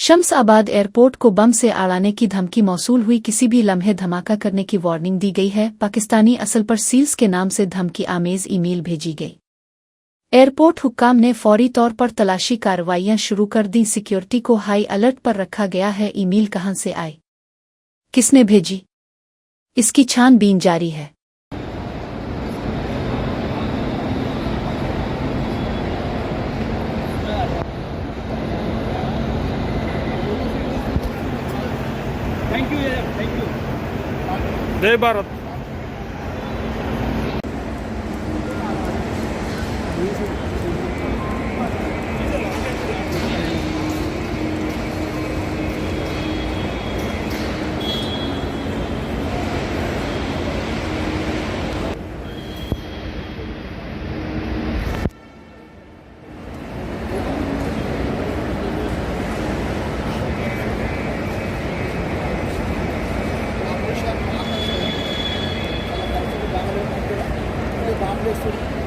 शम्स-आबाद airport को बम से आड़ाने की धमकी मौसूल हुई। किसी भी लम्हे धमाका करने की वार्निंग दी गई है। पाकिस्तानी असल पर सील्स के नाम से धमकी आमेज ईमेल भेजी गई। एयरपोर्ट हुक्काम ने फौरी तौर पर तलाशी कार्रवाइयां शुरू कर दी। सिक्योरिटी को हाई अलर्ट पर रखा गया है। ईमेल कहां से आई, किसने भेजी, इसकी छानबीन जारी है। Thank you. जय भारत। बांग्लादेश